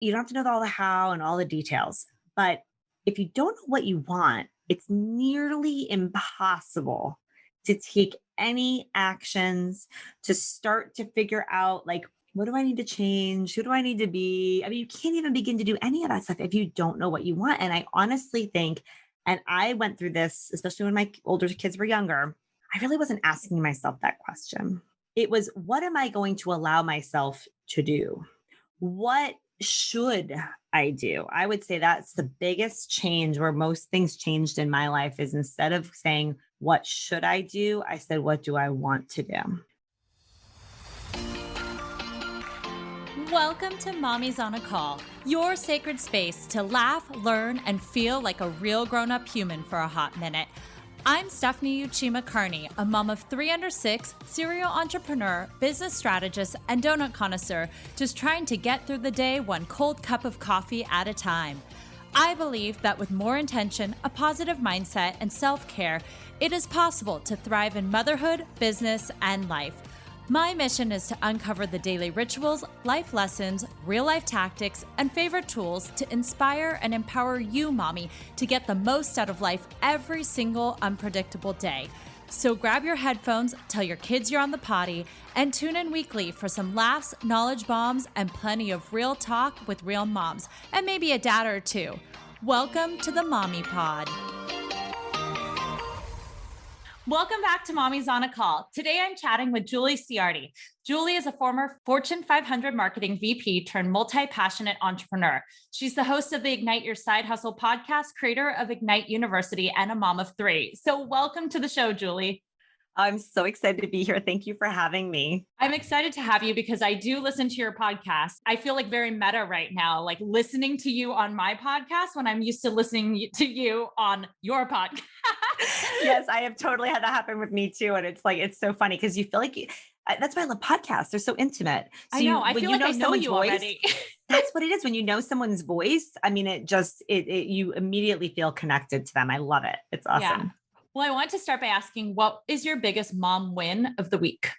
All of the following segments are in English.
you don't have to know all the how and all the details. But if you don't know what you want, it's nearly impossible to take any actions to start to figure out like, what do I need to change? Who do I need to be? I mean, you can't even begin to do any of that stuff if you don't know what you want. And I honestly think, and I went through this, especially when my older kids were younger, I really wasn't asking myself that question. It was, what am I going to allow myself to do? What should I do? I would say that's the biggest change where most things changed in my life is instead of saying, what should I do? I said, what do I want to do? Welcome to Mommy's on a Call, your sacred space to laugh, learn, and feel like a real grown-up human for a hot minute. I'm Stephanie Uchima Carney, a mom of 3 under 6, serial entrepreneur, business strategist, and donut connoisseur, just trying to get through the day one cold cup of coffee at a time. I believe that with more intention, a positive mindset, and self-care, it is possible to thrive in motherhood, business, and life. My mission is to uncover the daily rituals, life lessons, real-life tactics, and favorite tools to inspire and empower you, mommy, to get the most out of life every single unpredictable day. So grab your headphones, tell your kids you're on the potty, and tune in weekly for some laughs, knowledge bombs, and plenty of real talk with real moms, and maybe a dad or two. Welcome to the Mommy Pod. Welcome back to Mommy's on a Call. Today I'm chatting with Julie Ciardi. Julie is a former Fortune 500 marketing VP turned multi-passionate entrepreneur. She's the host of the Ignite Your Side Hustle podcast, creator of Ignite University, and a mom of 3. So welcome to the show, Julie. I'm so excited to be here. Thank you for having me. I'm excited to have you because I do listen to your podcast. I feel like very meta right now, like listening to you on my podcast when I'm used to listening to you on your podcast. Yes, I have totally had that happen with me too. And it's like, it's so funny because you feel like that's why I love podcasts. They're so intimate. So I know. I feel like I know you voice, already. that's what it is. When you know someone's voice, I mean, you immediately feel connected to them. I love it. It's awesome. Yeah. Well, I want to start by asking, what is your biggest mom win of the week?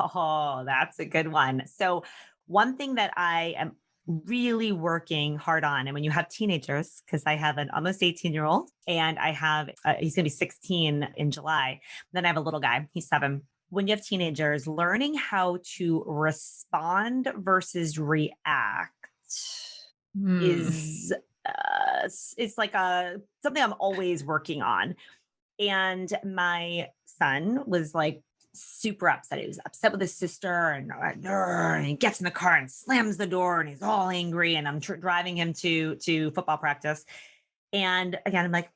Oh, that's a good one. So one thing that I am really working hard on, and when you have teenagers, because I have an almost 18-year-old and I have, he's going to be 16 in July. Then I have a little guy, he's 7. When you have teenagers, learning how to respond versus react is, it's like something I'm always working on. And my son was like super upset. He was upset with his sister and he gets in the car and slams the door and he's all angry. And I'm driving him to football practice. And again, I'm like,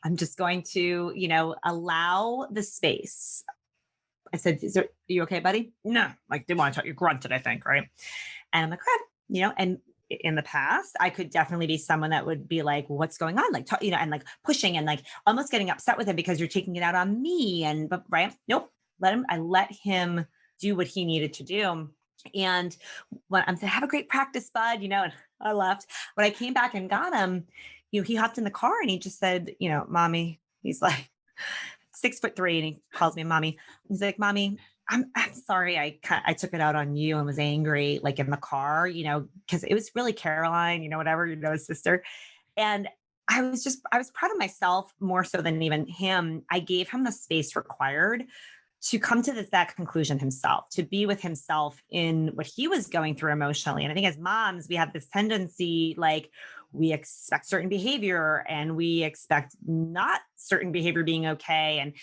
I'm just going to, allow the space. I said, are you okay, buddy? No, like didn't want to talk. You grunted, I think. Right. And I'm like, and in the past, I could definitely be someone that would be like, well, what's going on? Like, and like pushing and like almost getting upset with him because you're taking it out on me. But right. Nope. I let him do what he needed to do. And when I'm saying, have a great practice, bud, and I left. When I came back and got him, he hopped in the car and he just said, mommy, he's like 6'3" and he calls me mommy. He's like, mommy, I'm sorry. I took it out on you and was angry, like in the car, because it was really Caroline, whatever, his sister. And I was proud of myself more so than even him. I gave him the space required to come to that conclusion himself, to be with himself in what he was going through emotionally. And I think as moms, we have this tendency, like we expect certain behavior and we expect not certain behavior being okay. And,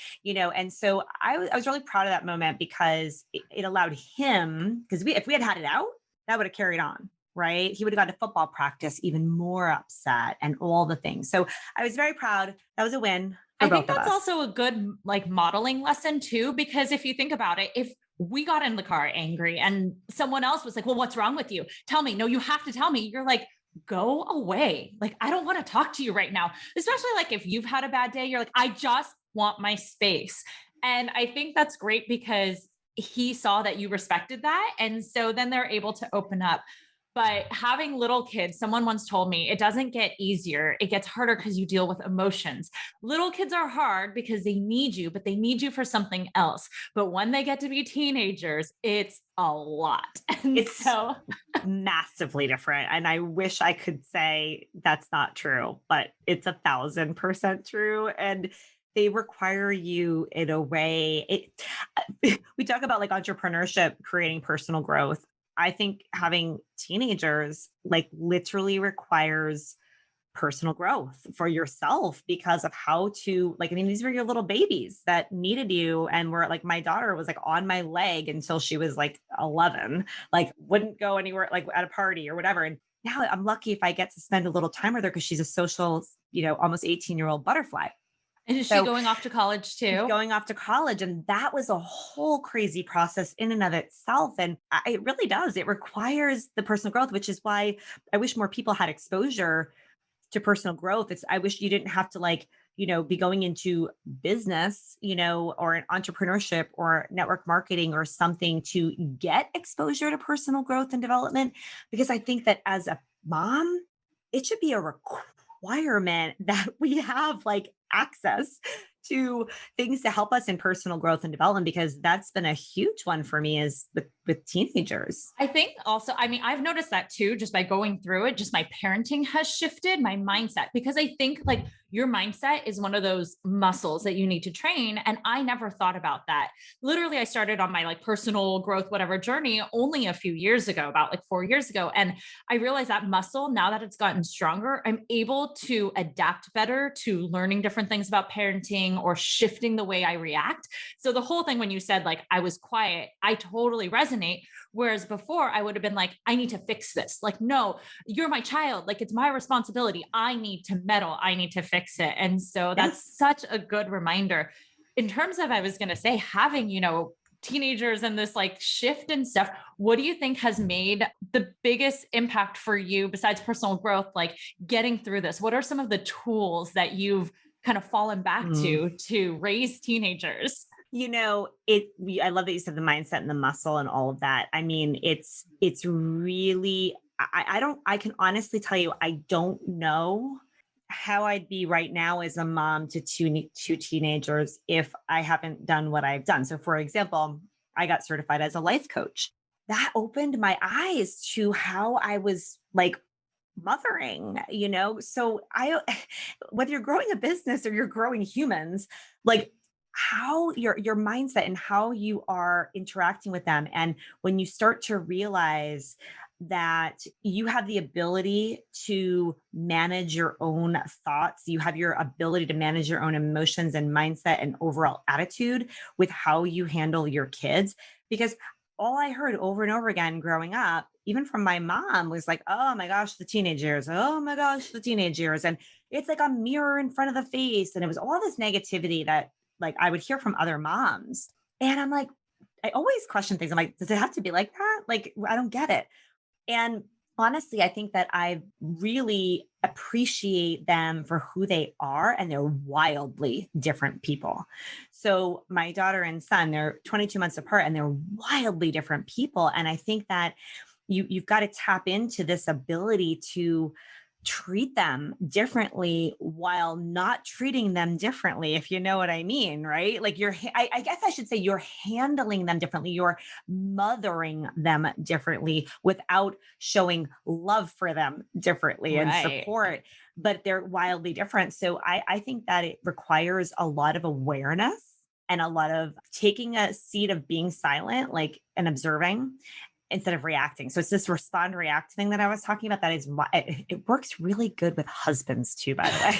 and so I was really proud of that moment because it allowed him, because if we had it out, that would have carried on. Right. He would have gone to football practice even more upset and all the things. So I was very proud. That was a win. I think that's also a good like modeling lesson too, because if you think about it, if we got in the car angry and someone else was like, well, what's wrong with you? Tell me. No, you have to tell me. You're like, go away. Like, I don't want to talk to you right now. Especially like if you've had a bad day, you're like, I just want my space. And I think that's great because he saw that you respected that. And so then they're able to open up. But having little kids, someone once told me it doesn't get easier. It gets harder because you deal with emotions. Little kids are hard because they need you, but they need you for something else. But when they get to be teenagers, it's a lot. And It's so massively different. And I wish I could say that's not true, but it's 1,000% true. And they require you in a way. We talk about like entrepreneurship, creating personal growth. I think having teenagers like literally requires personal growth for yourself because of how to like, I mean, these were your little babies that needed you and were like, my daughter was like on my leg until she was like 11, like wouldn't go anywhere, like at a party or whatever. And now I'm lucky if I get to spend a little time with her because she's a social, almost 18-year-old butterfly. is she So going off to college she's too? going off to college. And that was a whole crazy process in and of itself. And it really does. It requires the personal growth, which is why I wish more people had exposure to personal growth. I wish you didn't have to be going into business, or an entrepreneurship or network marketing or something to get exposure to personal growth and development. Because I think that as a mom, it should be a requirement that we have like access to things to help us in personal growth and development, because that's been a huge one for me is with teenagers. I think also, I mean, I've noticed that too, just by going through it, just my parenting has shifted my mindset because I think like your mindset is one of those muscles that you need to train. And I never thought about that. Literally, I started on my like personal growth, whatever journey only a few years ago, about like 4 years ago. And I realized that muscle, now that it's gotten stronger, I'm able to adapt better to learning different things about parenting or shifting the way I react. So the whole thing, when you said like I was quiet, I totally resonate. Whereas before I would have been like, I need to fix this. Like, no, you're my child. Like, it's my responsibility. I need to meddle. I need to fix it. And so Yes. that's such a good reminder in terms of, I was going to say, having, teenagers and this like shift and stuff. What do you think has made the biggest impact for you besides personal growth, like getting through this? What are some of the tools that you've kind of fallen back to raise teenagers? I love that you said the mindset and the muscle and all of that. I mean, it's really, I can honestly tell you, I don't know how I'd be right now as a mom to two teenagers if I haven't done what I've done. So for example, I got certified as a life coach. That opened my eyes to how I was like mothering, So whether you're growing a business or you're growing humans, like how your mindset and how you are interacting with them. And when you start to realize that you have the ability to manage your own thoughts, you have your ability to manage your own emotions and mindset and overall attitude with how you handle your kids. Because all I heard over and over again growing up, even from my mom, was like, oh my gosh, the teenage years. Oh my gosh, the teenage years. And it's like a mirror in front of the face. And it was all this negativity that like I would hear from other moms. And I'm like, I always question things. I'm like, does it have to be like that? Like, I don't get it. And honestly, I think that I really appreciate them for who they are, and they're wildly different people. So my daughter and son, they're 22 months apart and they're wildly different people. And I think that you've got to tap into this ability to treat them differently while not treating them differently, if you know what I mean, right? Like I guess I should say you're handling them differently. You're mothering them differently without showing love for them differently and Right. support, but they're wildly different. So I think that it requires a lot of awareness and a lot of taking a seat of being silent, like and observing instead of reacting. So it's this respond react thing that I was talking about. That is why it works really good with husbands too, by the way.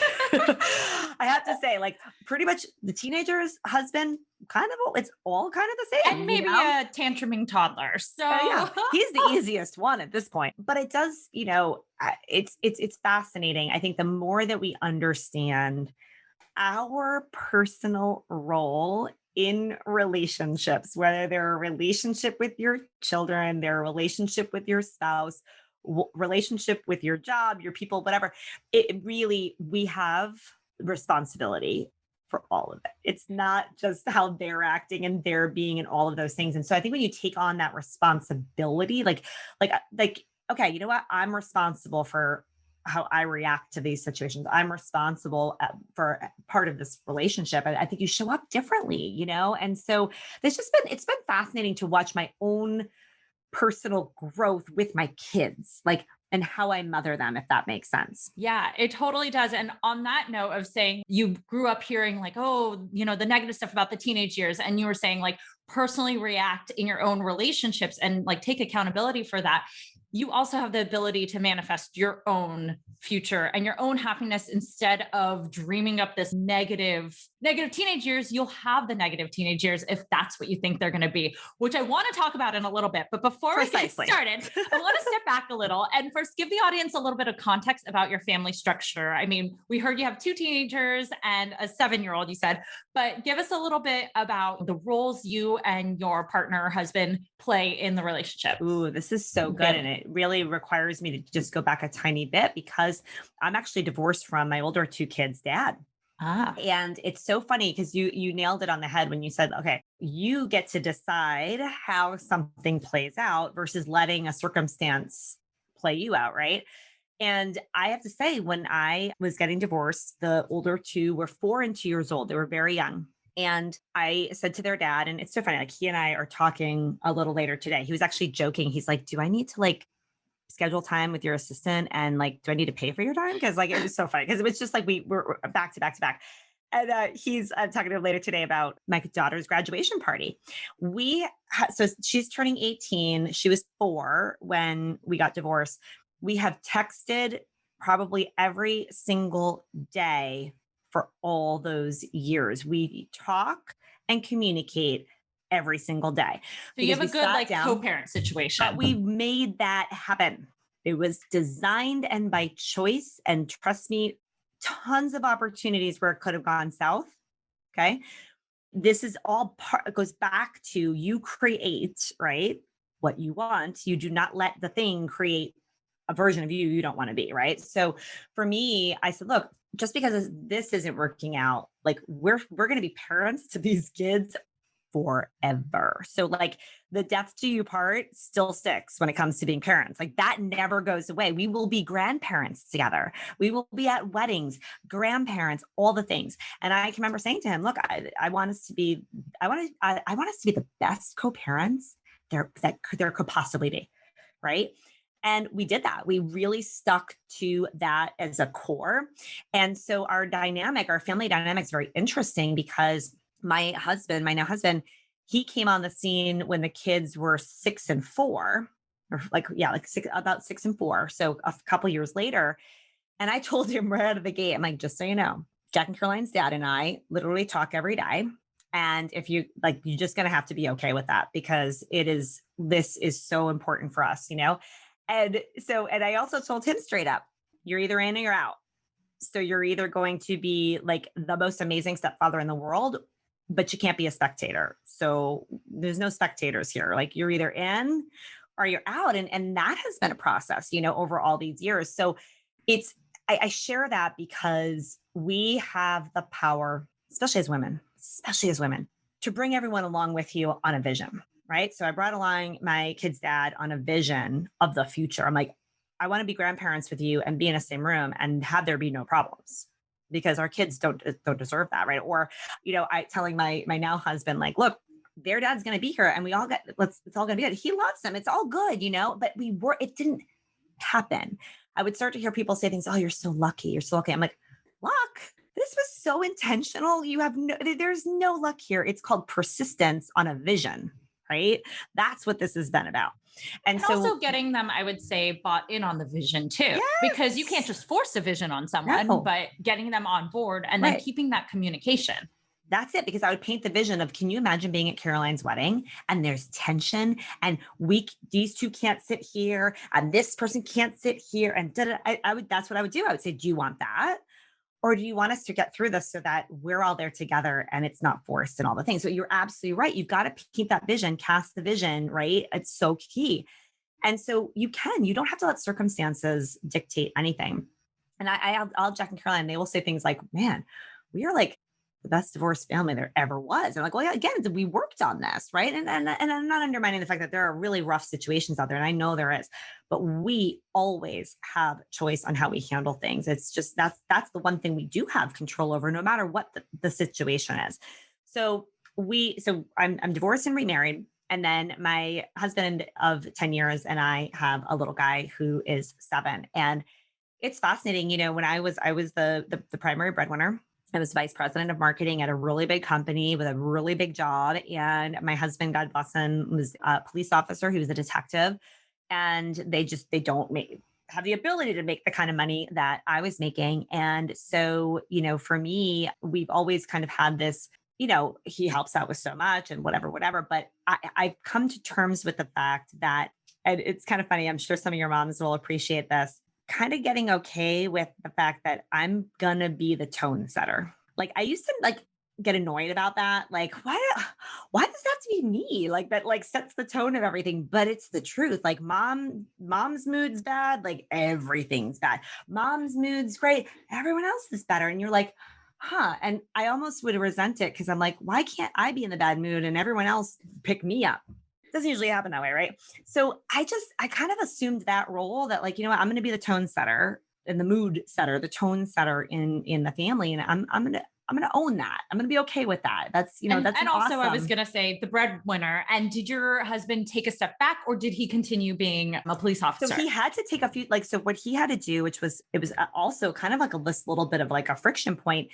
I have to say, like pretty much the teenager's husband, it's all kind of the same. And maybe a tantruming toddler. So Yeah, he's the easiest one at this point. But it does, it's fascinating. I think the more that we understand our personal role in relationships, whether they're a relationship with your children, their relationship with your spouse, relationship with your job, your people, whatever, we have responsibility for all of it. It's not just how they're acting and they're being and all of those things. And so I think when you take on that responsibility, like okay, you know what? I'm responsible for how I react to these situations. I'm responsible for part of this relationship. I think you show up differently, And so it's been fascinating to watch my own personal growth with my kids, like, and how I mother them, if that makes sense. Yeah, it totally does. And on that note of saying you grew up hearing like, oh, the negative stuff about the teenage years, and you were saying like personally react in your own relationships and like take accountability for that. You also have the ability to manifest your own future and your own happiness instead of dreaming up this negative teenage years. You'll have the negative teenage years if that's what you think they're going to be, which I want to talk about in a little bit. But before we get Precisely. started, I want to step back a little and first give the audience a little bit of context about your family structure. I mean, we heard you have 2 teenagers and a 7-year-old, you said, but give us a little bit about the roles you and your partner or husband play in the relationship. Ooh, this is so good. And it really requires me to just go back a tiny bit because I'm actually divorced from my older 2 kids' dad. Ah, And it's so funny because you nailed it on the head when you said, okay, you get to decide how something plays out versus letting a circumstance play you out, right? And I have to say, when I was getting divorced, the older 2 were 4 and 2 years old. They were very young. And I said to their dad, and it's so funny, like he and I are talking a little later today. He was actually joking. He's like, do I need to like schedule time with your assistant? And like, do I need to pay for your time? Cause like, it was so funny. Cause it was just like, we were back to back to back. And he's talking to him later today about my daughter's graduation party. So she's turning 18. She was 4 when we got divorced. We have texted probably every single day for all those years. We talk and communicate every single day. so you have a good like co-parent situation. But we made that happen. It was designed and by choice. And trust me, tons of opportunities where it could have gone south. Okay. This is all part, it goes back to you create, right? What you want. You do not let the thing create a version of you don't want to be, right? So for me, I said, look, just because this isn't working out, like we're going to be parents to these kids forever. So like the death do you part still sticks when it comes to being parents. Like that never goes away. We will be grandparents together. We will be at weddings, grandparents, all the things. And I can remember saying to him, look, I want us to be, I want us to be the best co-parents there could possibly be. Right. And we did that. We really stuck to that as a core. And so our family dynamic is very interesting because my now husband, he came on the scene when the kids were 6 and 4, or about 6 and 4. So a couple years later. And I told him right out of the gate, I'm like, just so you know, Jack and Caroline's dad and I literally talk every day. And if you like, you're just going to have to be okay with that because this is so important for us, And I also told him straight up, you're either in or you're out. So you're either going to be like the most amazing stepfather in the world, but you can't be a spectator. So there's no spectators here. Like you're either in or you're out. And that has been a process, over all these years. So I share that because we have the power, especially as women, to bring everyone along with you on a vision. Right. So I brought along my kid's dad on a vision of the future. I'm like, I want to be grandparents with you and be in the same room and have there be no problems because our kids don't deserve that. Right. Or, I telling my now husband, like, look, their dad's going to be here and it's all going to be good. He loves them. It's all good, but it didn't happen. I would start to hear people say things. Oh, you're so lucky. You're so lucky. I'm like, luck. This was so intentional. There's no luck here. It's called persistence on a vision. Right? That's what this has been about. And so also getting them, I would say, bought in on the vision too, yes. Because you can't just force a vision on someone, but getting them on board and then keeping that communication. That's it. Because I would paint the vision of, can you imagine being at Caroline's wedding and there's tension and these 2 can't sit here and this person can't sit here and that's what I would do. I would say, do you want that? Or do you want us to get through this so that we're all there together and it's not forced and all the things? So you're absolutely right. You've got to keep that vision, cast the vision, right? It's so key. And so you don't have to let circumstances dictate anything. And I'll Jack and Caroline, they will say things like, man, we are like the best divorced family there ever was. I'm like, well, yeah, again, we worked on this, right? And I'm not undermining the fact that there are really rough situations out there, and I know there is, but we always have choice on how we handle things. It's just that's the one thing we do have control over, no matter what the situation is. So I'm divorced and remarried. And then my husband of 10 years and I have a little guy who is 7. And it's fascinating. When I was the primary breadwinner. I was vice president of marketing at a really big company with a really big job. And my husband, God bless him, was a police officer. He was a detective. And they don't have the ability to make the kind of money that I was making. And so, for me, we've always kind of had this, he helps out with so much and whatever. But I've come to terms with the fact that, and it's kind of funny, I'm sure some of your moms will appreciate this, kind of getting okay with the fact that I'm gonna be the tone setter. Like I used to get annoyed about that. Like, why does that have to be me? Like that sets the tone of everything. But it's the truth. Like mom's mood's bad, like everything's bad. Mom's mood's great, everyone else is better. And you're like, huh. And I almost would resent it because I'm like, why can't I be in the bad mood and everyone else pick me up? Doesn't usually happen that way, right? So I kind of assumed that role that, like, I'm going to be the tone setter and the mood setter, the tone setter in the family, and I'm going to own that. I'm going to be okay with that. That's that's and also awesome. I was going to say the breadwinner. And did your husband take a step back, or did he continue being a police officer? So he had to take a few, so what he had to do, it was also kind of like this little bit of like a friction point.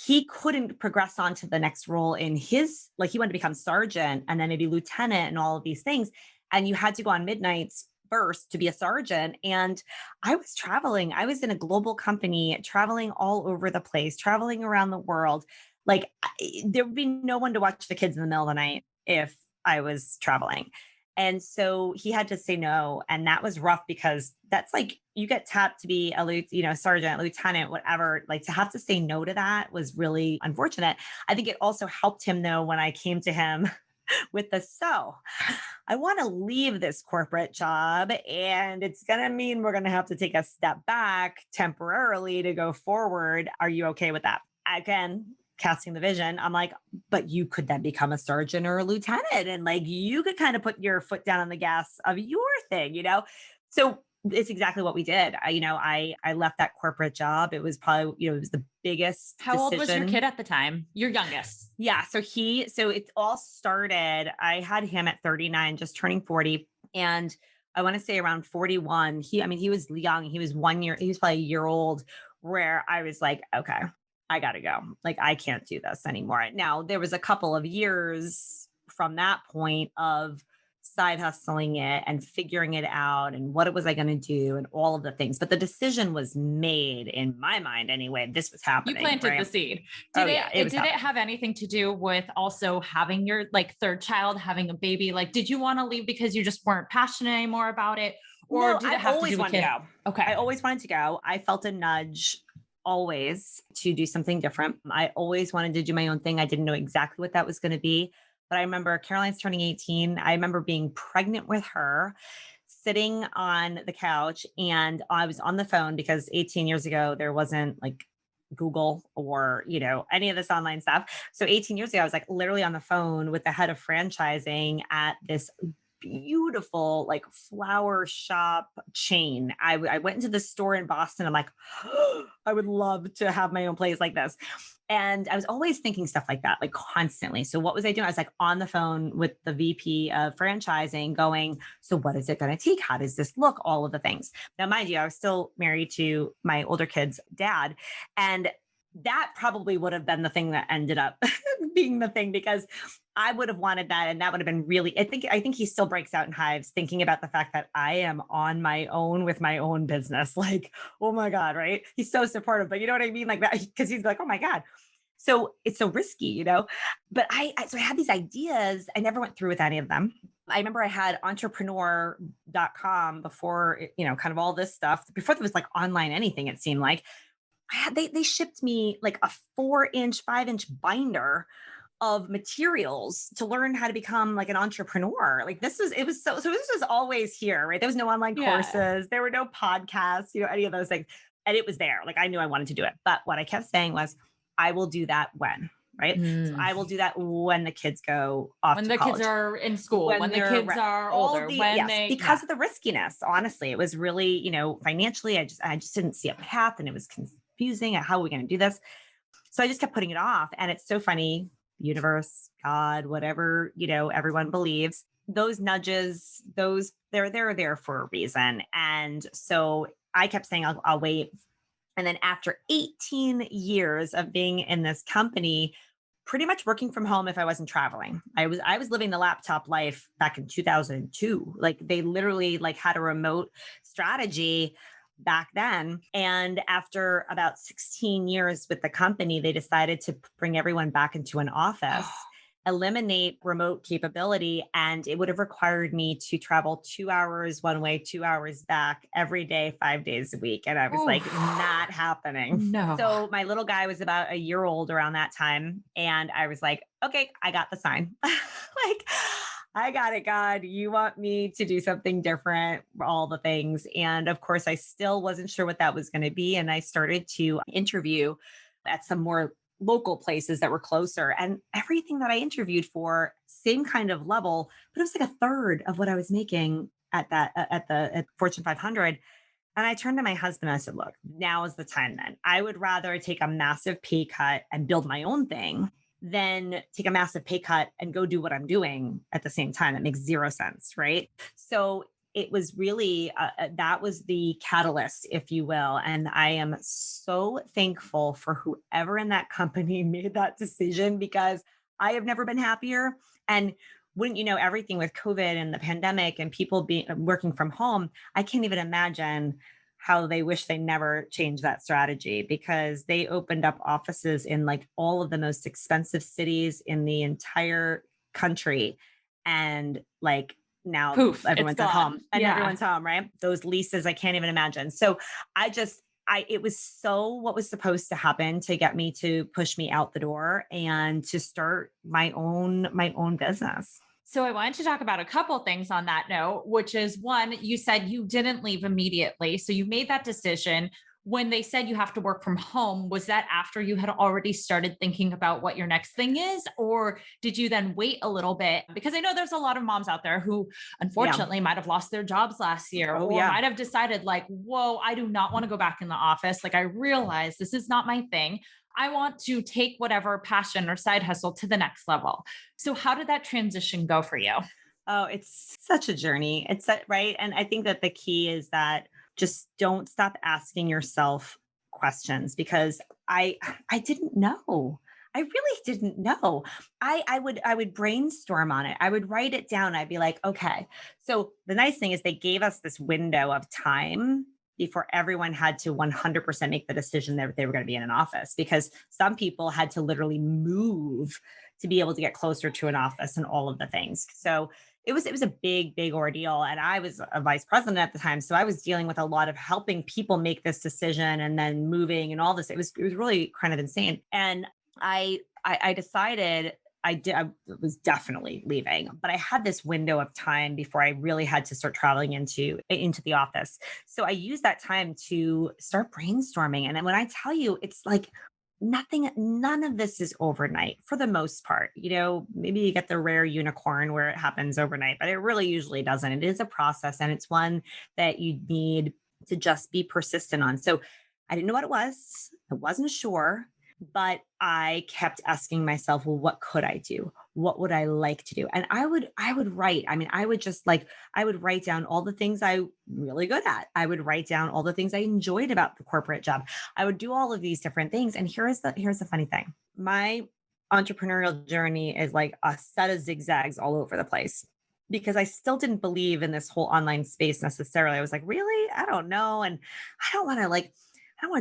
He couldn't progress on to the next role in his, like he wanted to become sergeant and then maybe lieutenant and all of these things. And you had to go on midnights first to be a sergeant. And I was traveling. I was in a global company, traveling all over the place, traveling around the world. Like there would be no one to watch the kids in the middle of the night if I was traveling. And so he had to say no. And that was rough because that's like, you get tapped to be a sergeant, lieutenant, whatever, like to have to say no to that was really unfortunate. I think it also helped him though, when I came to him with so I want to leave this corporate job and it's going to mean we're going to have to take a step back temporarily to go forward. Are you okay with that? Again, casting the vision, I'm like, but you could then become a sergeant or a lieutenant. And like, you could kind of put your foot down on the gas of your thing, So it's exactly what we did. I left that corporate job. It was probably, it was the biggest How old was your decision. kid at the time? Your youngest? Yeah. So it all started, I had him at 39, just turning 40. And I want to say around 41, he was young. He was probably a year old, where I was like, okay, I got to go. Like, I can't do this anymore. Now, there was a couple of years from that point of side hustling it and figuring it out and what was I going to do and all of the things. But the decision was made in my mind anyway. This was happening. You planted right? the seed. Did it have anything to do with also having your third child, having a baby? Like, did you want to leave because you just weren't passionate anymore about it? Or No, did it I have always to do with wanted to kid? go. Okay. I always wanted to go. I felt a nudge always to do something different. I always wanted to do my own thing. I didn't know exactly what that was going to be. But I remember Caroline's turning 18. I remember being pregnant with her, sitting on the couch, and I was on the phone because 18 years ago, there wasn't like Google or, any of this online stuff. So 18 years ago, I was like literally on the phone with the head of franchising at this beautiful like flower shop chain. I went into the store in Boston. I'm like, oh, I would love to have my own place like this. And I was always thinking stuff like that, like constantly. So what was I doing? I was like on the phone with the VP of franchising going, so what is it going to take? How does this look? All of the things. Now, mind you, I was still married to my older kid's dad. And that probably would have been the thing that ended up being the thing, because I would have wanted that. And that would have been really, I think he still breaks out in hives thinking about the fact that I am on my own with my own business. Like, oh my God, right? He's so supportive, but you know what I mean? Like that, because he's like, oh my God. So it's so risky, but so I had these ideas. I never went through with any of them. I remember I had entrepreneur.com before, kind of all this stuff, before there was like online anything, it seemed like. They shipped me like a 4-inch, 5-inch binder of materials to learn how to become like an entrepreneur. Like so this was always here, right? There was no online courses. There were no podcasts, any of those things. And it was there. Like I knew I wanted to do it. But what I kept saying was, I will do that when, right? So Mm. I will do that when the kids go off When to the kids college. are in school, when the They're kids are all older, the when yes, they, because of the riskiness. Honestly, it was really, financially, I just didn't see a path, and it was confusing. How are we going to do this? So I just kept putting it off. And it's so funny, universe, God, whatever, everyone believes, those nudges, they're there for a reason. And so I kept saying, I'll wait. And then after 18 years of being in this company, pretty much working from home if I wasn't traveling. I was living the laptop life back in 2002. Like they literally had a remote strategy back then. And after about 16 years with the company, they decided to bring everyone back into an office, eliminate remote capability. And it would have required me to travel 2 hours one way, 2 hours back every day, 5 days a week. And I was like, Oof. not happening. No. So my little guy was about a year old around that time. And I was like, okay, I got the sign. I got it, God. You want me to do something different, all the things. And of course, I still wasn't sure what that was going to be. And I started to interview at some more local places that were closer, and everything that I interviewed for, same kind of level, but it was like a third of what I was making at Fortune 500. And I turned to my husband and I said, look, now is the time then. I would rather take a massive pay cut and build my own thing than take a massive pay cut and go do what I'm doing at the same time. That makes zero sense. Right. So it was really, that was the catalyst, if you will. And I am so thankful for whoever in that company made that decision, because I have never been happier. And wouldn't you know, everything with COVID and the pandemic and people being working from home, I can't even imagine how they wish they never changed that strategy, because they opened up offices in all of the most expensive cities in the entire country. And now Poof, it's everyone's at gone. home and Yeah. everyone's home, right? Those leases, I can't even imagine. So it was so what was supposed to happen to get me to push me out the door and to start my own business. So I wanted to talk about a couple things on that note, which is one, you said you didn't leave immediately. So you made that decision. When they said you have to work from home, was that after you had already started thinking about what your next thing is? Or did you then wait a little bit? Because I know there's a lot of moms out there who unfortunately might have lost their jobs last year, Oh, or yeah. might have decided whoa, I do not want to go back in the office. I realize this is not my thing. I want to take whatever passion or side hustle to the next level. So how did that transition go for you? Oh, it's such a journey. Right. And I think that the key is that just don't stop asking yourself questions, because I didn't know. I really didn't know. I would brainstorm on it. I would write it down. I'd be like, okay. So the nice thing is they gave us this window of time before everyone had to 100% make the decision that they were going to be in an office, because some people had to literally move to be able to get closer to an office and all of the things. So it was a big ordeal. And I was a vice president at the time. So I was dealing with a lot of helping people make this decision and then moving and all this. It was really kind of insane. And I decided I was definitely leaving, but I had this window of time before I really had to start traveling into the office. So I used that time to start brainstorming. And then when I tell you, it's none of this is overnight for the most part. Maybe you get the rare unicorn where it happens overnight, but it really usually doesn't. It is a process, and it's one that you need to just be persistent on. So I didn't know what it was. I wasn't sure, but I kept asking myself, well, what could I do? What would I like to do? And I would write. I mean, I would write down all the things I'm really good at. I would write down all the things I enjoyed about the corporate job. I would do all of these different things. And here's the funny thing. My entrepreneurial journey is like a set of zigzags all over the place, because I still didn't believe in this whole online space necessarily. I was like, really? I don't know. And I don't want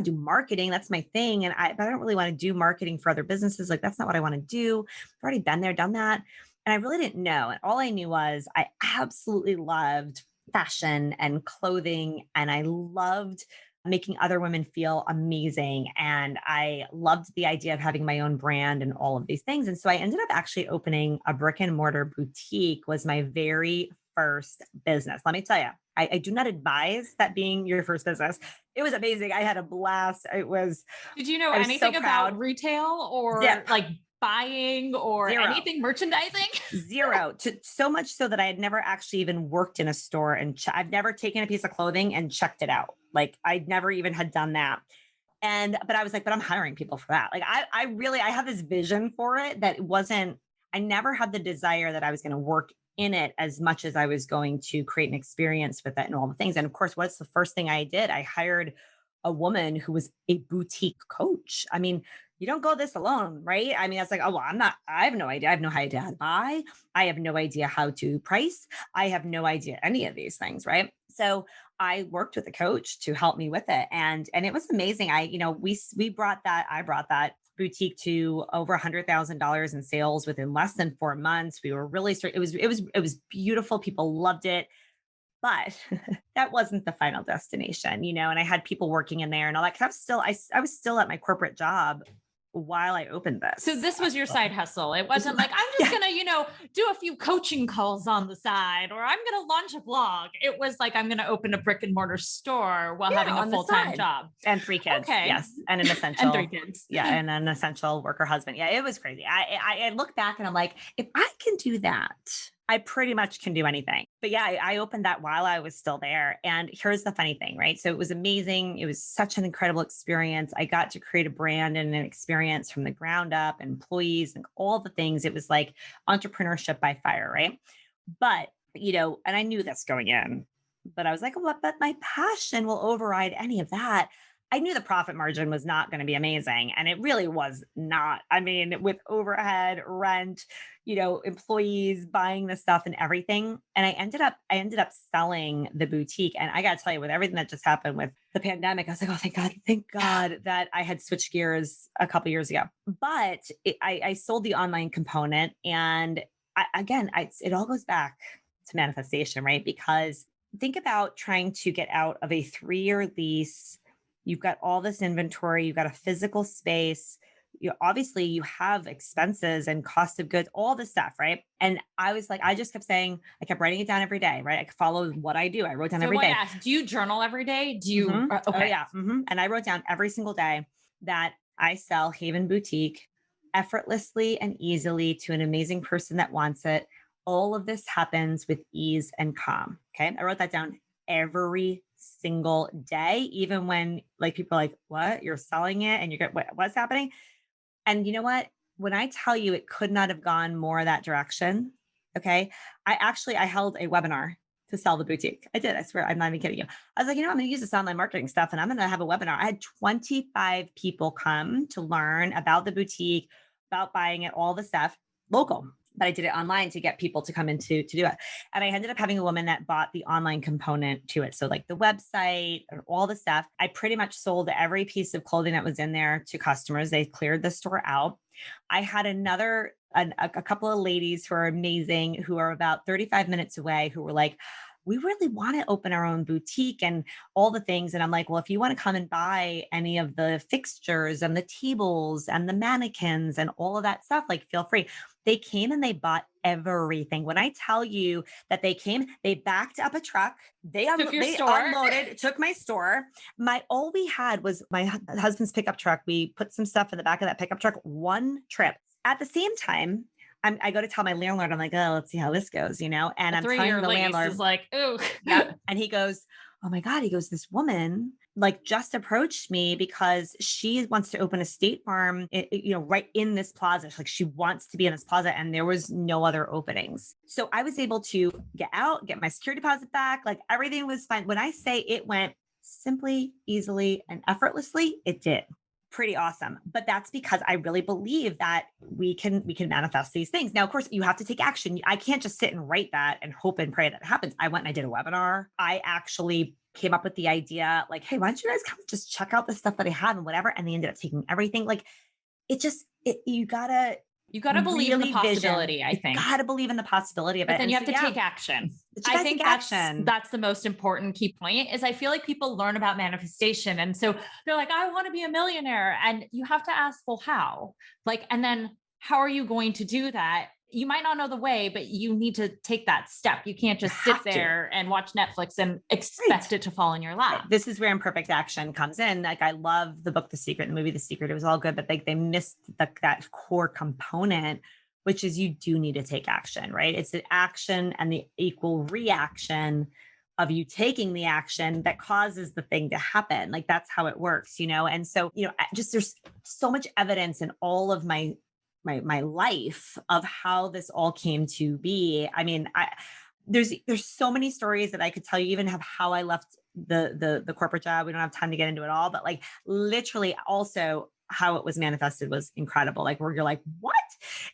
to do marketing. That's my thing. But I don't really want to do marketing for other businesses. That's not what I want to do. I've already been there, done that. And I really didn't know. And all I knew was I absolutely loved fashion and clothing. And I loved making other women feel amazing. And I loved the idea of having my own brand and all of these things. And so I ended up actually opening a brick and mortar boutique, was my very first business. Let me tell you, I do not advise that being your first business. It was amazing. I had a blast. Did you know I was so anything proud. about retail or Zip. buying or Zero. anything merchandising? Zero. So much so that I had never actually even worked in a store and I've never taken a piece of clothing and checked it out. Like I never even had done that. But I was like, but I'm hiring people for that. Like I have this vision for it that it wasn't, I never had the desire that I was going to work in it as much as I was going to create an experience with it and all the things. And of course, what's the first thing I did? I hired a woman who was a boutique coach. I mean, you don't go this alone, right? I mean, I was like, oh, well, I have no idea. I have no idea how to buy. I have no idea how to price. I have no idea any of these things, right? So I worked with a coach to help me with it. And it was amazing. I brought that boutique to over $100,000 in sales within less than 4 months. We were really, it was beautiful. People loved it. But that wasn't the final destination, and I had people working in there and all that. Cause I was still at my corporate job while I opened this. So this was your side hustle. It wasn't like, I'm just going to, do a few coaching calls on the side, or I'm going to launch a blog. It was like, I'm going to open a brick and mortar store while having a full-time job. And 3 kids. Okay. Yes. And an essential. And 3 kids. Yeah. And an essential worker husband. Yeah. It was crazy. I look back and I'm like, if I can do that, I pretty much can do anything. But yeah, I opened that while I was still there. And here's the funny thing, right? So it was amazing. It was such an incredible experience. I got to create a brand and an experience from the ground up, employees and all the things. It was like entrepreneurship by fire, right? But, and I knew this going in, but I was like, well, but my passion will override any of that. I knew the profit margin was not going to be amazing. And it really was not. I mean, with overhead, rent, employees buying the stuff and everything. And I ended up selling the boutique. And I got to tell you, with everything that just happened with the pandemic, I was like, oh, thank God that I had switched gears a couple years ago. But I sold the online component. And it all goes back to manifestation, right? Because think about trying to get out of a 3-year lease. You've got all this inventory, you've got a physical space. Obviously you have expenses and cost of goods, all this stuff, right? And I was like, I just kept saying, I kept writing it down every day, right? I could follow what I do. I wrote down every day. Do you journal every day? Do you? Mm-hmm. Okay. Oh, yeah. Mm-hmm. And I wrote down every single day that I sell Haven Boutique effortlessly and easily to an amazing person that wants it. All of this happens with ease and calm. Okay. I wrote that down every single day, even when like people are like, what, you're selling it and you get what's happening. And you know what, when I tell you it could not have gone more that direction. Okay. I held a webinar to sell the boutique. I did. I swear. I'm not even kidding you. I was like, I'm going to use this online marketing stuff and I'm going to have a webinar. I had 25 people come to learn about the boutique, about buying it, all the stuff local. But I did it online to get people to come in to do it. And I ended up having a woman that bought the online component to it. So like the website and all the stuff, I pretty much sold every piece of clothing that was in there to customers. They cleared the store out. I had a couple of ladies who are amazing, who are about 35 minutes away, who were like, we really want to open our own boutique and all the things. And I'm like, well, if you want to come and buy any of the fixtures and the tables and the mannequins and all of that stuff, like feel free. They came and they bought everything. When I tell you that they came, they backed up a truck, they unloaded, took my store. All we had was my husband's pickup truck. We put some stuff in the back of that pickup truck, one trip. At the same time, I go to tell my landlord, I'm like, oh, let's see how this goes, and I'm telling the landlord is like, ooh. Yeah. And he goes, oh my God, this woman like just approached me because she wants to open a State Farm, right in this plaza. Like she wants to be in this plaza and there was no other openings. So I was able to get out, get my security deposit back. Like everything was fine. When I say it went simply, easily, and effortlessly, it did. Pretty awesome. But that's because I really believe that we can manifest these things. Now, of course, you have to take action. I can't just sit and write that and hope and pray that it happens. I went and I did a webinar. I actually came up with the idea like, hey, why don't you guys come just check out the stuff that I have and whatever. And they ended up taking everything. Like you gotta believe in the possibility. I think you gotta believe in the possibility of it. But then you have to take action. I think that's the most important key point is I feel like people learn about manifestation. And so they're like, I want to be a millionaire. And you have to ask, well, how? And then how are you going to do that? you might not know the way, but you need to take that step. You can't You just sit have to. there and watch Netflix and expect Right. it to fall in your lap. This is where imperfect action comes in. Like I love the book, The Secret, the movie, The Secret. It was all good, but they missed that core component, which is you do need to take action, right? It's the action and the equal reaction of you taking the action that causes the thing to happen. Like that's how it works, And so, just there's so much evidence in all of my life of how this all came to be. I mean, there's so many stories that I could tell you, even have how I left the corporate job. We don't have time to get into it all, but like literally also how it was manifested was incredible. Like where you're like, what?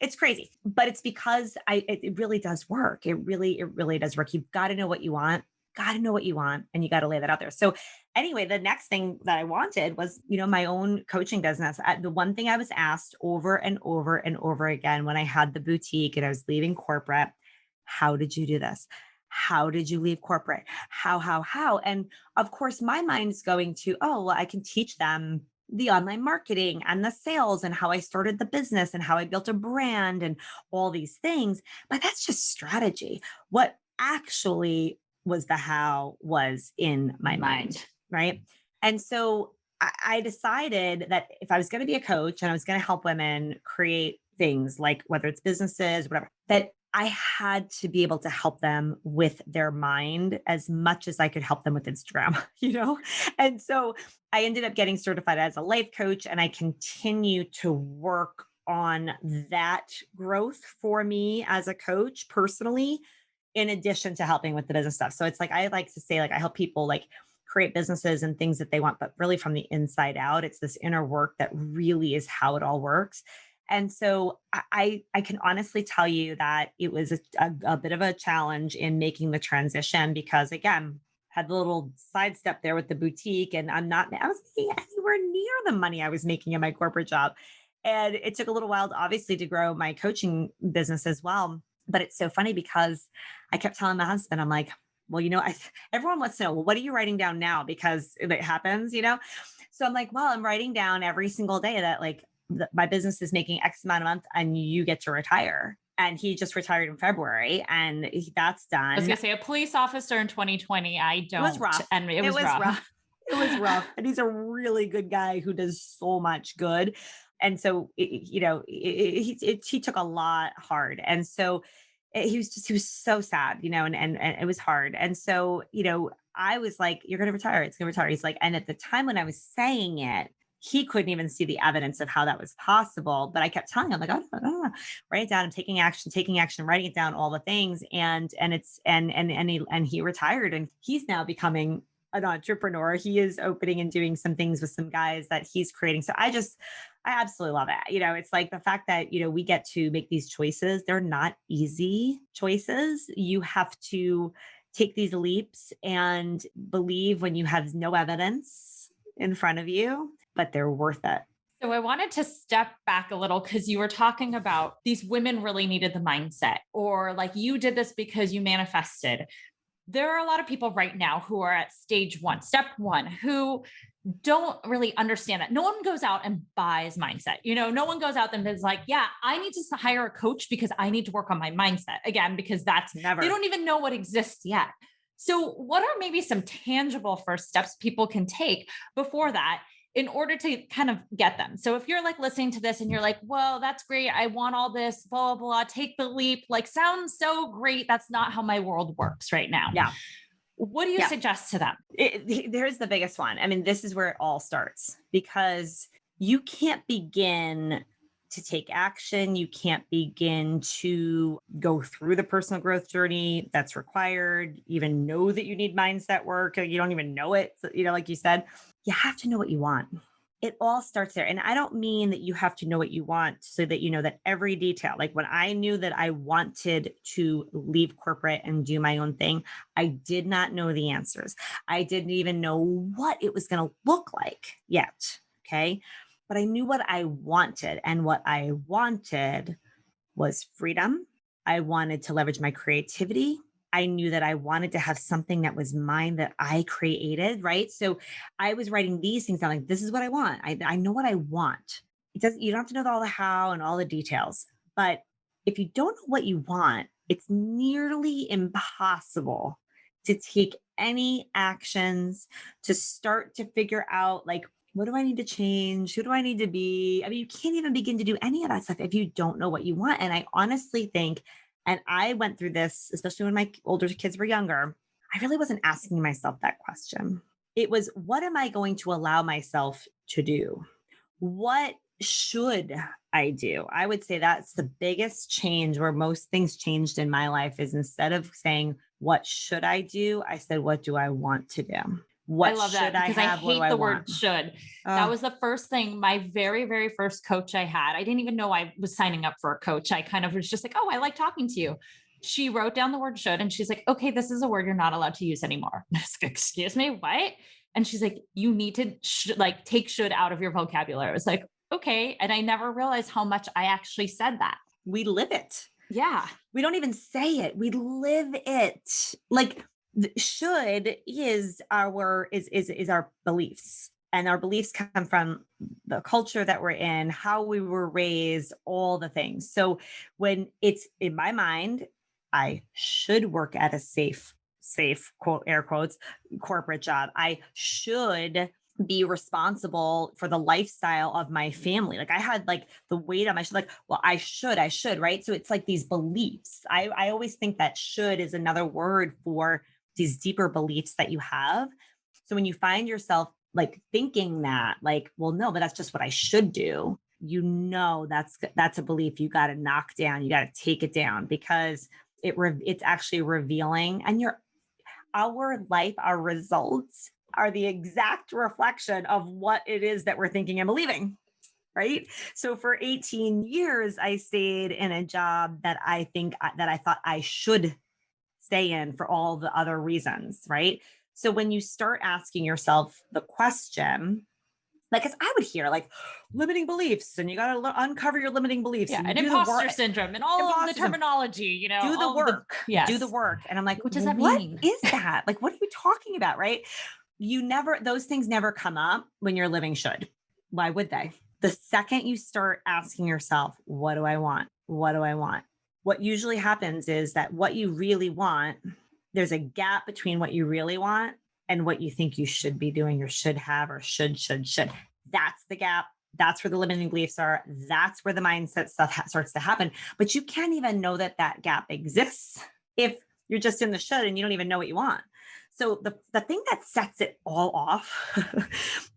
It's crazy. But it's because it really does work. It really does work. You've got to know what you want. Got to know what you want, and you got to lay that out there. So anyway, the next thing that I wanted was, my own coaching business. The one thing I was asked over and over and over again when I had the boutique and I was leaving corporate, how did you do this? How did you leave corporate? How? And of course, my mind's going to, oh, well, I can teach them the online marketing and the sales and how I started the business and how I built a brand and all these things. But that's just strategy. What actually was the how was in my mind, right? And so I decided that if I was going to be a coach and I was going to help women create things like whether it's businesses, whatever, that I had to be able to help them with their mind as much as I could help them with Instagram, And so I ended up getting certified as a life coach, and I continue to work on that growth for me as a coach personally, in addition to helping with the business stuff. So it's like, I like to say, like, I help people like create businesses and things that they want, but really from the inside out. It's this inner work that really is how it all works. And so I can honestly tell you that it was a bit of a challenge in making the transition because, again, had the little sidestep there with the boutique, and I was making anywhere near the money I was making in my corporate job. And it took a little while, obviously, to grow my coaching business as well. But it's so funny because I kept telling my husband, I'm like, well, everyone wants to know, well, what are you writing down now? Because it happens, So I'm like, well, I'm writing down every single day that like my business is making X amount a month and you get to retire. And he just retired in February and that's done. I was going to say a police officer in 2020. I don't. It was rough. And it was rough. It was rough. And he's a really good guy who does so much good. And so, he took a lot hard. And so he was so sad, and it was hard. And so, I was like, you're going to retire. It's going to retire. He's like, and at the time when I was saying it, he couldn't even see the evidence of how that was possible. But I kept telling him, like, oh, write it down. I'm taking action, writing it down, all the things. And he retired, and he's now becoming an entrepreneur. He is opening and doing some things with some guys that he's creating. So I absolutely love it. It's like the fact that, we get to make these choices. They're not easy choices. You have to take these leaps and believe when you have no evidence in front of you, but they're worth it. So I wanted to step back a little because you were talking about these women really needed the mindset, or like you did this because you manifested. There are a lot of people right now who are at stage one, step one, who don't really understand that. No one goes out and buys mindset. No one goes out and is like, yeah, I need to hire a coach because I need to work on my mindset again, because they don't even know what exists yet. So what are maybe some tangible first steps people can take before that in order to kind of get them? So if you're like listening to this and you're like, well, that's great. I want all this, blah, blah, blah, take the leap. Like, sounds so great. That's not how my world works right now. Yeah. What do you suggest to them? There's the biggest one. I mean, this is where it all starts, because you can't begin to take action. You can't begin to go through the personal growth journey that's required, even know that you need mindset work. You don't even know it. So, like you said, you have to know what you want. It all starts there. And I don't mean that you have to know what you want so that you know that every detail. Like when I knew that I wanted to leave corporate and do my own thing, I did not know the answers. I didn't even know what it was going to look like yet. Okay. But I knew what I wanted. And what I wanted was freedom. I wanted to leverage my creativity. I knew that I wanted to have something that was mine, that I created, right? So I was writing these things down, like, this is what I want. I know what I want. You don't have to know all the how and all the details, but if you don't know what you want, it's nearly impossible to take any actions to start to figure out like, what do I need to change? Who do I need to be? I mean, you can't even begin to do any of that stuff if you don't know what you want. And I honestly think, and I went through this, especially when my older kids were younger, I really wasn't asking myself that question. It was, what am I going to allow myself to do? What should I do? I would say that's the biggest change where most things changed in my life is instead of saying, what should I do? I said, what do I want to do? I What love that should I because I have? What do hate I the want? word should. That Oh, was the first thing, my very, very first coach I had. I didn't even know I was signing up for a coach. I kind of was just like, oh, I like talking to you. She wrote down the word should and she's like, okay, this is a word you're not allowed to use anymore. I was like, excuse me, what? And she's like, you need to like take should out of your vocabulary. I was like, okay. And I never realized how much I actually said that. we live it. Yeah. We don't even say it. We live it. Like should is our beliefs. And our beliefs come from the culture that we're in, how we were raised, all the things. So when it's in my mind, I should work at a safe quote air quotes corporate job. I should be responsible for the lifestyle of my family. Like I had like the weight on my shoulder, like, well, I should, right? So it's like these beliefs. I always think that should is another word for these deeper beliefs that you have. So when you find yourself like thinking that, like, well, no, but that's just what I should do. That's a belief you got to knock down. You got to take it down because it's actually revealing, and our life, our results are the exact reflection of what it is that we're thinking and believing. Right. So for 18 years, I stayed in a job that I thought I should stay in for all the other reasons. Right. So when you start asking yourself the question, like, as I would hear like limiting beliefs, and you got to uncover your limiting beliefs, Yeah. and you And do the imposter work, syndrome and all of the imposter syndrome, terminology, do the all of the, work, do the yes. work. And I'm like, What does that what mean? is that? Like, what are you talking about? Right. Those things never come up when you're living should. Why would they? The second you start asking yourself, what do I want? What do I want? What usually happens is that what you really want, there's a gap between what you really want and what you think you should be doing or should have or should. That's the gap. That's where the limiting beliefs are. That's where the mindset stuff starts to happen. But you can't even know that that gap exists if you're just in the should and you don't even know what you want. So the thing that sets it all off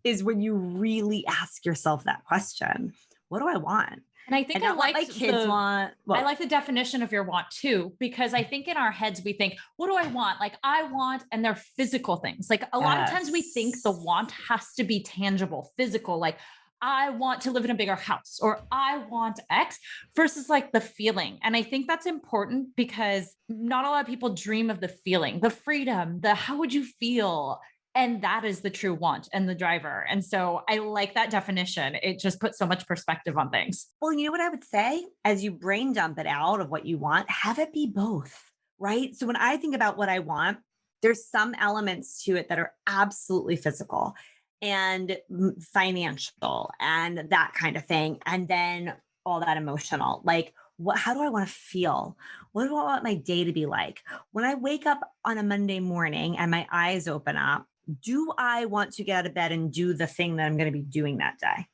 is when you really ask yourself that question, what do I want? And I think And I not what my liked kids want. I Well, like the definition of your want too, because I think in our heads we think, what do I want? Like I want, and they're physical things. Like a lot of times we think the yes. want has to be tangible, physical, like I want to live in a bigger house or I want X versus like the feeling. And I think that's important because not a lot of people dream of the feeling, the freedom, the how would you feel? And that is the true want and the driver. And so I like that definition. It just puts so much perspective on things. Well, you know what I would say? As you brain dump it out of what you want, have it be both, right? So when I think about what I want, there's some elements to it that are absolutely physical and financial and that kind of thing. And then all that emotional. Like, how do I want to feel? What do I want my day to be like? When I wake up on a Monday morning and my eyes open up, do I want to get out of bed and do the thing that I'm going to be doing that day?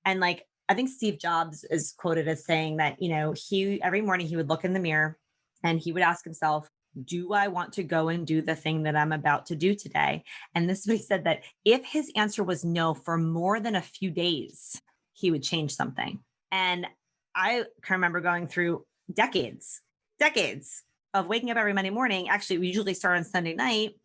And like, I think Steve Jobs is quoted as saying that, he every morning he would look in the mirror and he would ask himself, do I want to go and do the thing that I'm about to do today? And this is what he said, that if his answer was no for more than a few days, he would change something. And I can remember going through decades of waking up every Monday morning. Actually, we usually start on Sunday night,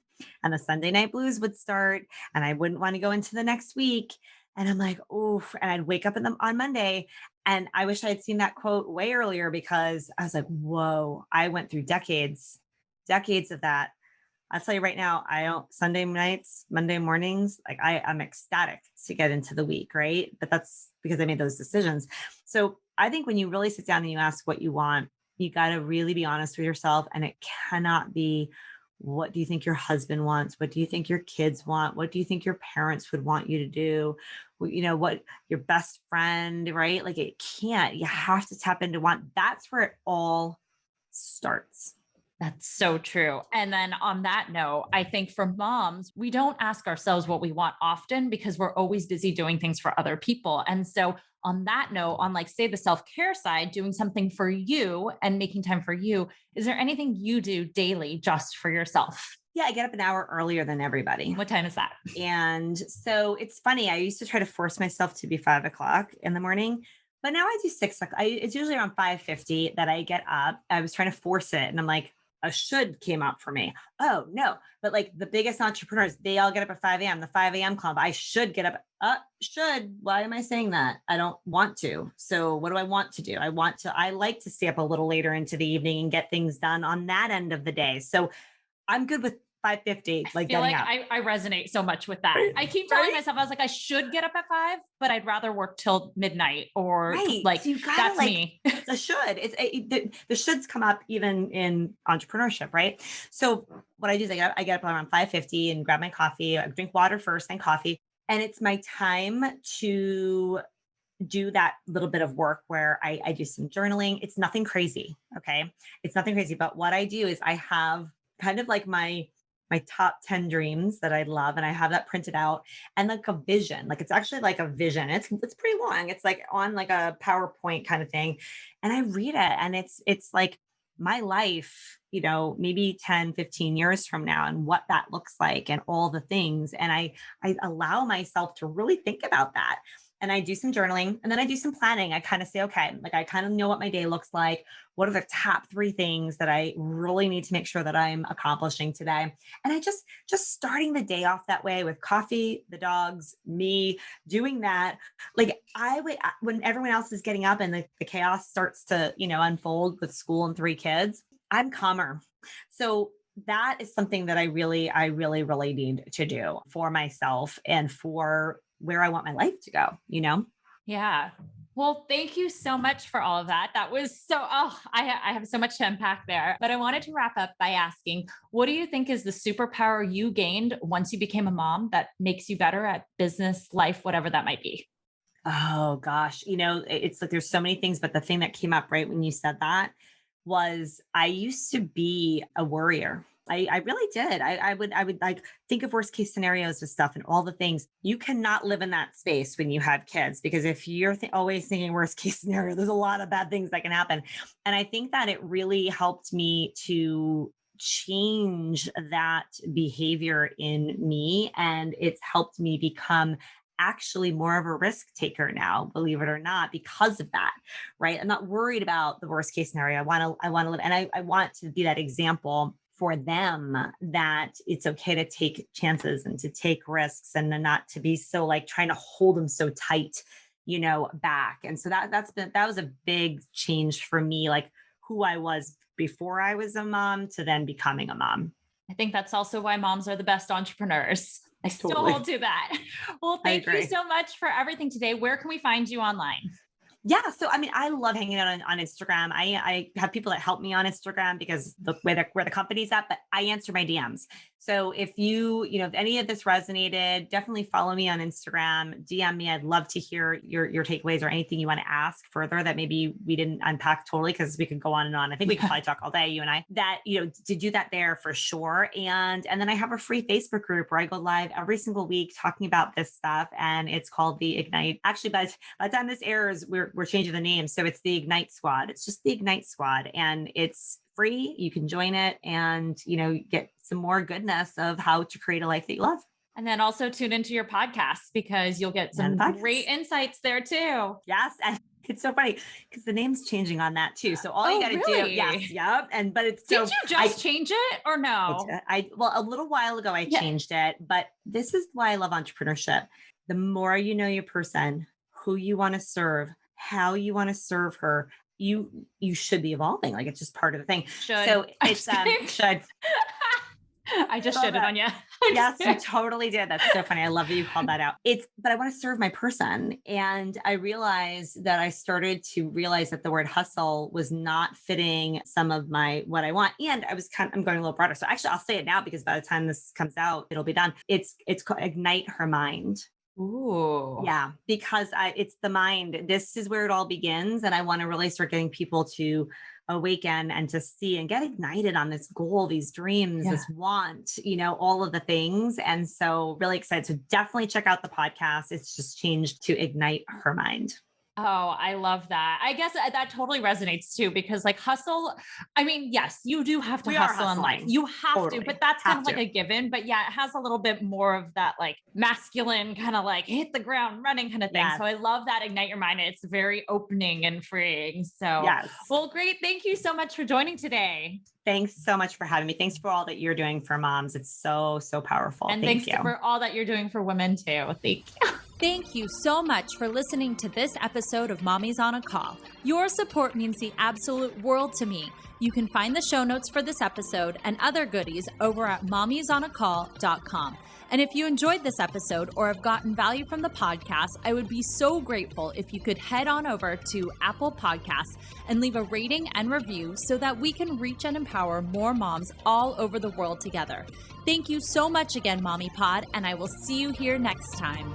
and the Sunday night blues would start, and I wouldn't want to go into the next week. And I'm like, oof. And I'd wake up on Monday. And I wish I had seen that quote way earlier, because I was like, whoa, I went through decades of that. I'll tell you right now, I don't Sunday nights, Monday mornings, like I'm ecstatic to get into the week, right? But that's because I made those decisions. So I think when you really sit down and you ask what you want, you got to really be honest with yourself. And it cannot be What do you think your husband wants? What do you think your kids want? What do you think your parents would want you to do? What your best friend, right? Like it can't, you have to tap into want. That's where it all starts. That's so true. And then on that note, I think for moms, we don't ask ourselves what we want often because we're always busy doing things for other people. And so on that note, on like say the self-care side, doing something for you and making time for you, is there anything you do daily just for yourself? Yeah, I get up an hour earlier than everybody. What time is that? And so it's funny. I used to try to force myself to be 5 o'clock in the morning, but now I do 6 o'clock. It's usually around 5:50 that I get up. I was trying to force it. And I'm like, a should came up for me. Oh no. But like the biggest entrepreneurs, they all get up at 5 a.m. The 5 a.m. club. I should get up. Should. Why am I saying that? I don't want to. So what do I want to do? I like to stay up a little later into the evening and get things done on that end of the day. So I'm good with 5:50, I like feel getting like up. I resonate so much with that. Right? I keep telling Right? myself, I was like, I should get up at 5, but I'd rather work till midnight or Right. like, So you gotta that's like me. the should. The shoulds come up even in entrepreneurship, right? So what I do is I get up around 5:50 and grab my coffee. I drink water first, then coffee. And it's my time to do that little bit of work where I do some journaling. It's nothing crazy. Okay. It's nothing crazy. But what I do is I have kind of like my top 10 dreams that I love. And I have that printed out and like a vision. Like it's actually like a vision. It's pretty long. It's like on like a PowerPoint kind of thing. And I read it and it's like my life, maybe 10, 15 years from now and what that looks like and all the things. And I allow myself to really think about that. And I do some journaling and then I do some planning. I kind of say, okay, like I kind of know what my day looks like. What are the top 3 things that I really need to make sure that I'm accomplishing today? And I just starting the day off that way with coffee, the dogs, me doing that. Like I would, when everyone else is getting up and the chaos starts to, unfold with school and 3 kids, I'm calmer. So that is something that I really need to do for myself and for where I want my life to go. Yeah. Well, thank you so much for all of that. That was I have so much to unpack there. But I wanted to wrap up by asking, what do you think is the superpower you gained once you became a mom that makes you better at business, life, whatever that might be? Oh gosh, it's like there's so many things, but the thing that came up right when you said that was I used to be a worrier. I really did. I would like think of worst case scenarios with stuff and all the things. You cannot live in that space when you have kids because if you're always thinking worst case scenario, there's a lot of bad things that can happen. And I think that it really helped me to change that behavior in me and it's helped me become actually more of a risk taker now, believe it or not, because of that, right? I'm not worried about the worst case scenario. I want to live, and I want to be that example for them that it's okay to take chances and to take risks and not to be so like trying to hold them so tight, back. And so that was a big change for me, like who I was before I was a mom to then becoming a mom. I think that's also why moms are the best entrepreneurs. I still Totally. hold to that. Well, I thank you agree. so much for everything today. Where can we find you online? Yeah. So, I mean, I love hanging out on Instagram. I have people that help me on Instagram because where the company's at, but I answer my DMs. So if if any of this resonated, definitely follow me on Instagram, DM me. I'd love to hear your takeaways or anything you want to ask further that maybe we didn't unpack totally because we could go on and on. I think we could probably talk all day, you and I, that, to do that there for sure. And then I have a free Facebook group where I go live every single week talking about this stuff. And it's called the Ignite. Actually, by the time this airs, we're changing the name. So it's the Ignite Squad. It's just the Ignite Squad. And it's free. You can join it and, get some more goodness of how to create a life that you love. And then also tune into your podcast because you'll get some great insights there too. Yes. And it's so funny because the name's changing on that too. So all you got to do, yes, yep. But it's Did you just change it or no? Well, a little while ago I changed it, but this is why I love entrepreneurship. The more you know your person, who you want to serve, how you want to serve her, you should be evolving. Like it's just part of the thing. Should. So it's should. I just shitted on you. Yes, you totally did. That's so funny. I love that you called that out. But I want to serve my person. And I realized that I started to realize that the word hustle was not fitting some of what I want. And I'm going a little broader. So actually I'll say it now because by the time this comes out, it'll be done. It's called Ignite Her Mind. Ooh. Yeah, because it's the mind. This is where it all begins. And I want to really start getting people to awaken and to see and get ignited on this goal, these dreams, this want, all of the things. And so really excited. So definitely check out the podcast. It's just changed to Ignite Her Mind. Oh, I love that. I guess that totally resonates too, because like hustle, I mean, yes, you do have to hustle in life. You have to, but that's kind of like a given. But yeah, it has a little bit more of that like masculine kind of like hit the ground running kind of thing. Yes. So I love that Ignite Your Mind. It's very opening and freeing. So, well, great. Thank you so much for joining today. Thanks so much for having me. Thanks for all that you're doing for moms. It's so, so powerful. And thanks for all that you're doing for women too. Thank you. Thank you so much for listening to this episode of Mommy's on a Call. Your support means the absolute world to me. You can find the show notes for this episode and other goodies over at mommysonacall.com. And if you enjoyed this episode or have gotten value from the podcast, I would be so grateful if you could head on over to Apple Podcasts and leave a rating and review so that we can reach and empower more moms all over the world together. Thank you so much again, Mommy Pod, and I will see you here next time.